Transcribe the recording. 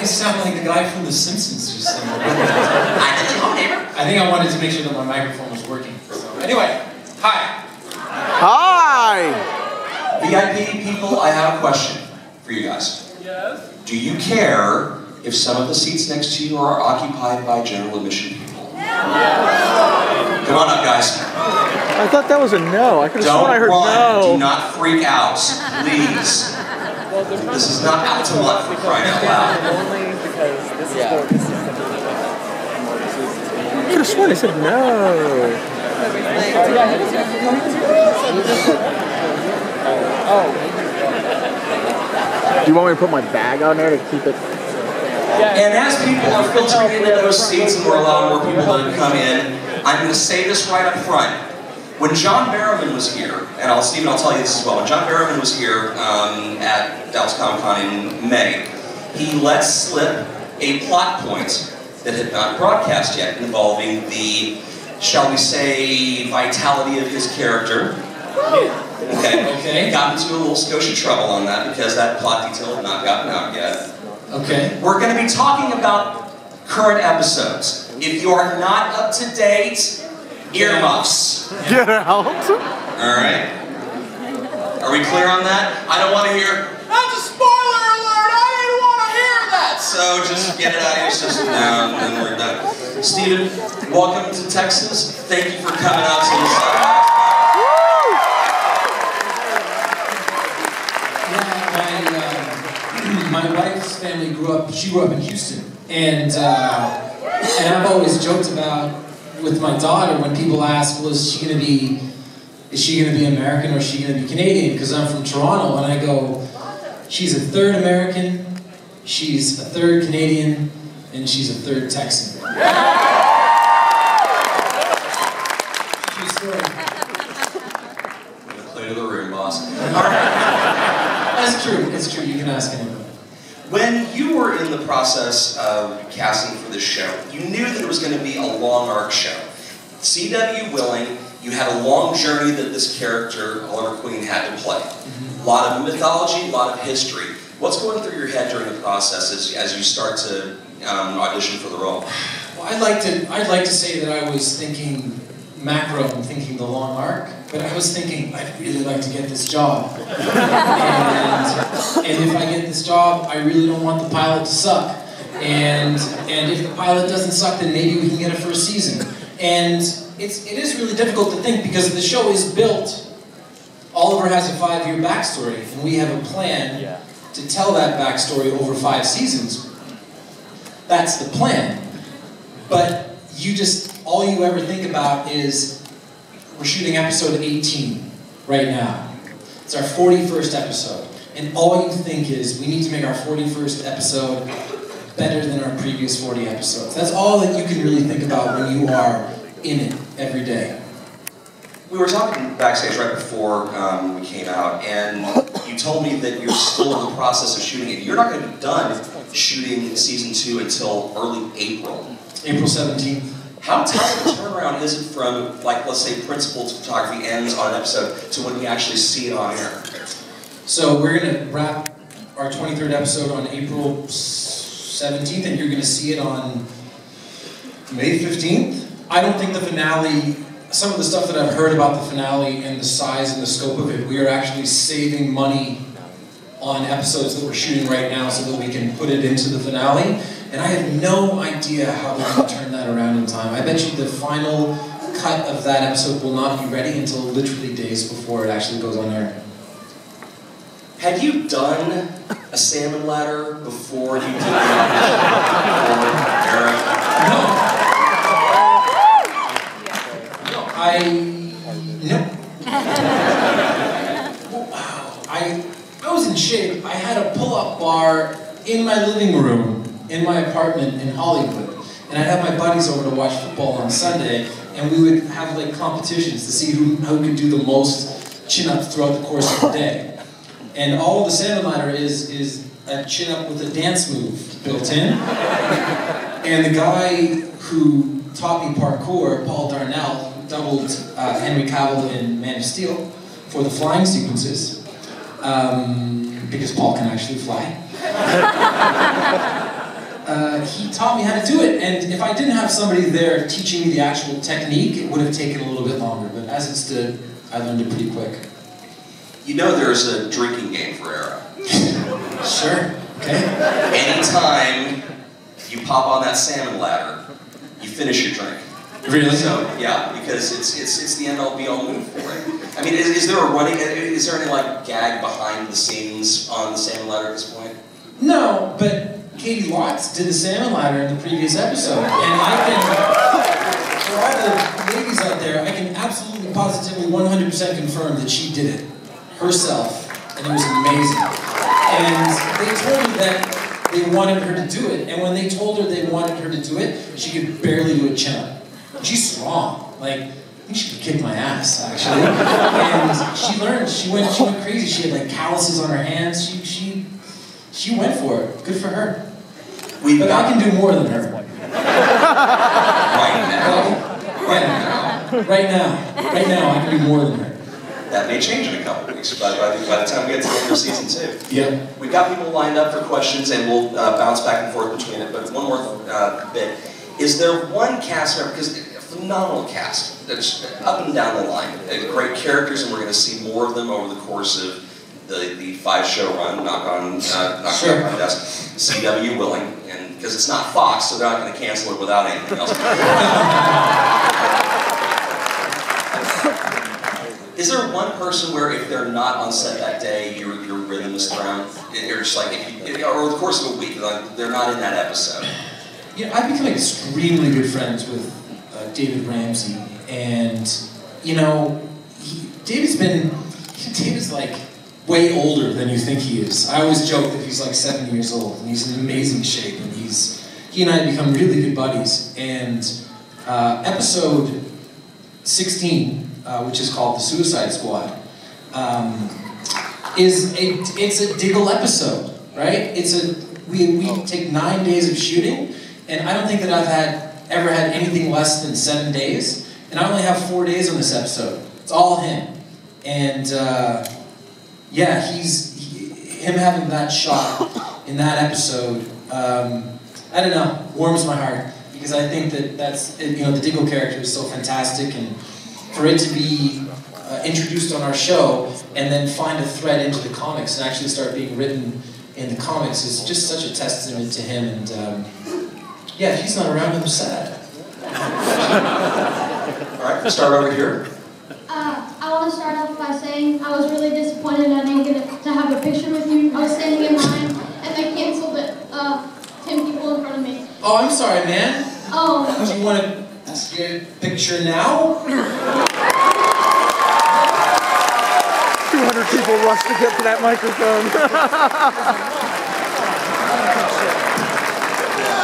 sound like the guy from The Simpsons just saying. I think I wanted to make sure that my microphone was working. So, anyway, hi. Hi! VIP people, I have a question for you guys. Yes? Do you care if some of the seats next to you are occupied by general admission people? Come on up, guys. I thought that was a no. I could have sworn I heard Don't run. no. Do not freak out, please. This is not Altamont for crying out loud. Only because this is for this is I could have sworn I said no. Do you want me to put my bag on there to keep it? And as people are filtering into those seats and we're allowing more people to come in, I'm going to say this right up front. When John Barrowman was here, and Stephen, I'll tell you this as well, when John Barrowman was here at Dallas Comic Con in May, he let slip a plot point that had not broadcast yet involving the, shall we say, vitality of his character. Okay. Got into a little Scotia trouble on that because that plot detail had not gotten out yet. Okay. We're going to be talking about current episodes. If you are not up to date, earmuffs. Get out. Alright? Are we clear on that? I don't want to hear, that's a spoiler alert, I didn't want to hear that! So just get it out of your system now and we're done. Stephen, welcome to Texas. Thank you for coming out to this. My wife's family grew up in Houston, and I've always joked about with my daughter when people ask, well, is she gonna be American or is she gonna be Canadian? Because I'm from Toronto, and I go, she's a third American, she's a third Canadian, and she's a third Texan. True story. Play to the room, boss. That's true. It's true. You can ask anyone. When you were in the process of casting for this show, you knew that it was going to be a long arc show. CW willing, you had a long journey that this character, Oliver Queen, had to play. A lot of mythology, a lot of history. What's going through your head during the process as you start to audition for the role? Well, I'd like to say that I was thinking macro and thinking the long arc, but I was thinking I'd really like to get this job. And if I get this job, I really don't want the pilot to suck. And if the pilot doesn't suck, then maybe we can get a first season. And it is really difficult to think because the show is built. Oliver has a 5-year backstory, and we have a plan to tell that backstory over 5 seasons. That's the plan. But all you ever think about is, we're shooting episode 18 right now. It's our 41st episode. And all you think is, we need to make our 41st episode better than our previous 40 episodes. That's all that you can really think about when you are in it every day. We were talking backstage right before we came out, and you told me that you're still in the process of shooting it. You're not going to be done shooting season 2 until early April. April 17th. How tight of a turnaround is it from, like, let's say, principal photography ends on an episode to when we actually see it on air? So we're going to wrap our 23rd episode on April 17th, and you're going to see it on May 15th. I don't think the finale, some of the stuff that I've heard about the finale and the size and the scope of it, we are actually saving money on episodes that we're shooting right now so that we can put it into the finale. And I have no idea how they're going to turn that around in time. I bet you the final cut of that episode will not be ready until literally days before it actually goes on air. Had you done a salmon ladder before you did the Eric? No. I was in shape. I had a pull-up bar in my living room in my apartment in Hollywood, and I'd have my buddies over to watch football on Sunday, and we would have like competitions to see who could do the most chin-ups throughout the course of the day. And all the salmon ladder is a chin-up with a dance move built in. And the guy who taught me parkour, Paul Darnell, who doubled Henry Cavill in Man of Steel for the flying sequences, because Paul can actually fly. he taught me how to do it. And if I didn't have somebody there teaching me the actual technique, it would have taken a little bit longer. But as it stood, I learned it pretty quick. You know there's a drinking game for Era. Sure, okay. Anytime you pop on that salmon ladder, you finish your drink. Really? So, yeah, because it's the end-all be-all move for it. I mean, is there any, like, gag behind the scenes on the salmon ladder at this point? No, but Katie Watts did the salmon ladder in the previous episode, and I can, for all the ladies out there, I can absolutely, positively, 100% confirm that she did it herself, and it was amazing. And they told me that they wanted her to do it, and when they told her they wanted her to do it, she could barely do a chin-up. She's strong, like, I think she could kick my ass, actually. And she learned, she went crazy. She had like calluses on her hands. She went for it. Good for her. But I can do more than her. Right now, I can do more than her. That may change in a couple of weeks, by the time we get to the end of season 2. Yep. We've got people lined up for questions, and we'll bounce back and forth between it. But one more bit. Is there one cast member, because a phenomenal cast, that's up and down the line, great characters, and we're going to see more of them over the course of the 5-show run, knock on desk, CW willing, and because it's not Fox, so they're not going to cancel it without anything else. Is there one person where if they're not on set that day, your rhythm is thrown? Or just like, or over the course of a week, like, they're not in that episode? Yeah, I've become extremely good friends with David Ramsey, and you know, David's like way older than you think he is. I always joke that he's like 70 years old, and he's in amazing shape, and he and I have become really good buddies. And episode 16, which is called The Suicide Squad, it's a Diggle episode, right? We take 9 days of shooting, and I don't think that I've ever had anything less than 7 days, and I only have 4 days on this episode. It's all him. And yeah, him having that shot in that episode, I don't know, warms my heart, because I think that's, you know, the Diggle character is so fantastic, and for it to be introduced on our show and then find a thread into the comics and actually start being written in the comics is just such a testament to him. And yeah, if he's not around, I'm sad. All right, we'll start over here. I want to start off by saying I was really disappointed I didn't get to have a picture with you. I was standing in line and they canceled it. 10 people in front of me. Oh, I'm sorry, man. Oh. Do you want to get a picture now? 200 people rushed to get to that microphone.